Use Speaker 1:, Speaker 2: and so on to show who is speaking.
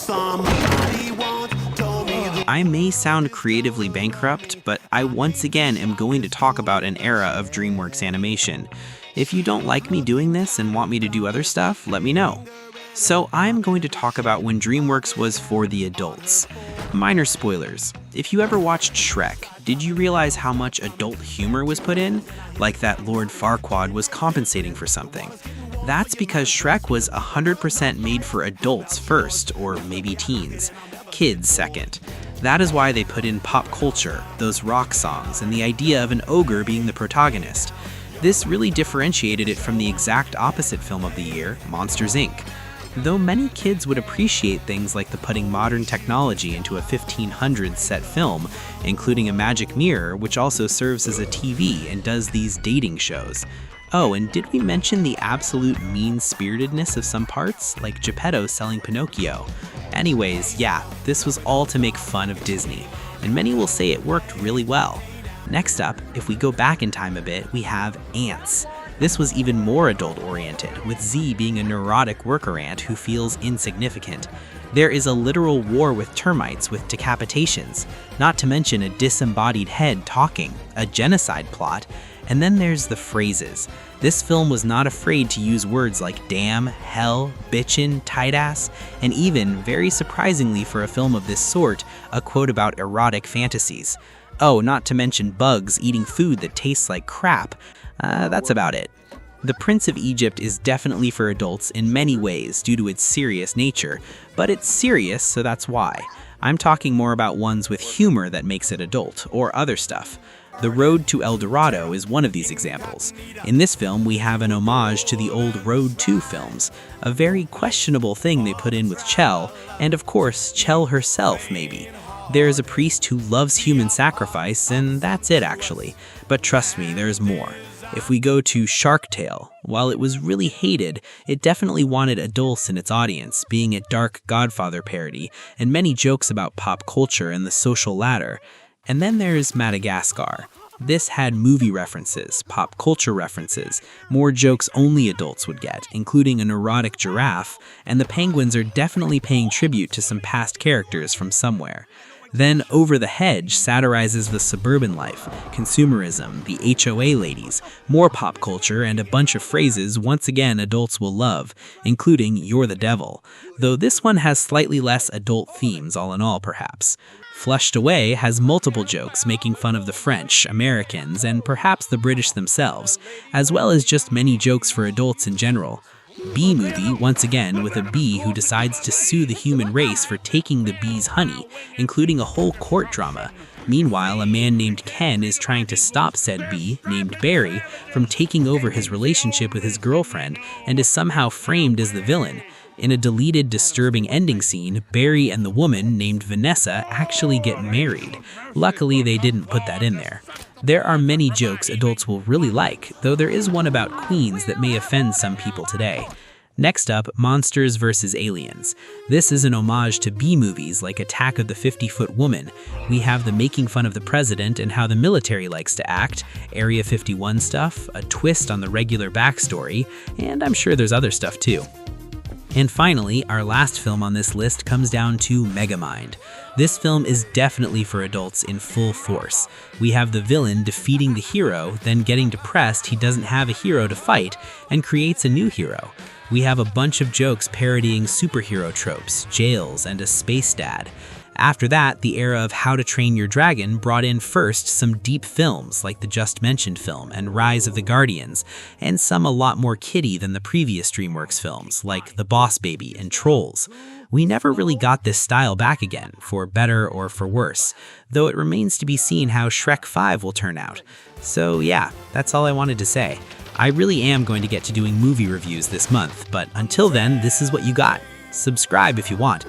Speaker 1: Somebody once told me the
Speaker 2: I may sound creatively bankrupt, but I once again am going to talk about an era of DreamWorks animation. If you don't like me doing this and want me to do other stuff, let me know. So I'm going to talk about when DreamWorks was for the adults. Minor spoilers. If you ever watched Shrek, did you realize how much adult humor was put in? Like that Lord Farquaad was compensating for something. That's because Shrek was 100% made for adults first, or maybe teens. Kids second. That is why they put in pop culture, those rock songs, and the idea of an ogre being the protagonist. This really differentiated it from the exact opposite film of the year, Monsters, Inc. Though many kids would appreciate things like the putting modern technology into a 1500s set film, including a magic mirror, which also serves as a TV and does these dating shows. Oh, and did we mention the absolute mean-spiritedness of some parts, like Geppetto selling Pinocchio? Anyways, yeah, this was all to make fun of Disney, and many will say it worked really well. Next up, if we go back in time a bit, we have Ants. This was even more adult-oriented, with Z being a neurotic worker ant who feels insignificant. There is a literal war with termites with decapitations, not to mention a disembodied head talking, a genocide plot, and then there's the phrases. This film was not afraid to use words like damn, hell, bitchin', tight ass, and even, very surprisingly for a film of this sort, a quote about erotic fantasies. Oh, not to mention bugs eating food that tastes like crap. That's about it. The Prince of Egypt is definitely for adults in many ways due to its serious nature, but it's serious, so that's why. I'm talking more about ones with humor that makes it adult, or other stuff. The Road to El Dorado is one of these examples. In this film, we have an homage to the old Road 2 films, a very questionable thing they put in with Chell, and of course, Chell herself, maybe. There is a priest who loves human sacrifice, and that's it actually. But trust me, there's more. If we go to Shark Tale, while it was really hated, it definitely wanted adults in its audience, being a dark Godfather parody, and many jokes about pop culture and the social ladder. And then there's Madagascar. This had movie references, pop culture references, more jokes only adults would get, including a neurotic giraffe, and the penguins are definitely paying tribute to some past characters from somewhere. Then Over the Hedge satirizes the suburban life, consumerism, the HOA ladies, more pop culture, and a bunch of phrases once again adults will love, including You're the Devil, though this one has slightly less adult themes all in all perhaps. Flushed Away has multiple jokes making fun of the French, Americans, and perhaps the British themselves, as well as just many jokes for adults in general. Bee Movie, once again with a bee who decides to sue the human race for taking the bee's honey, including a whole court drama. Meanwhile, a man named Ken is trying to stop said bee, named Barry, from taking over his relationship with his girlfriend and is somehow framed as the villain. In a deleted, disturbing ending scene, Barry and the woman, named Vanessa, actually get married. Luckily, they didn't put that in there. There are many jokes adults will really like, though there is one about queens that may offend some people today. Next up, Monsters vs. Aliens. This is an homage to B-movies like Attack of the 50-Foot Woman. We have the making fun of the president and how the military likes to act, Area 51 stuff, a twist on the regular backstory, and I'm sure there's other stuff too. And finally, our last film on this list comes down to Megamind. This film is definitely for adults in full force. We have the villain defeating the hero, then getting depressed he doesn't have a hero to fight, and creates a new hero. We have a bunch of jokes parodying superhero tropes, jails, and a space dad. After that, the era of How to Train Your Dragon brought in first some deep films like the just mentioned film and Rise of the Guardians, and some a lot more kiddie than the previous DreamWorks films like The Boss Baby and Trolls. We never really got this style back again, for better or for worse, though it remains to be seen how Shrek 5 will turn out. So yeah, that's all I wanted to say. I really am going to get to doing movie reviews this month, but until then, this is what you got. Subscribe if you want.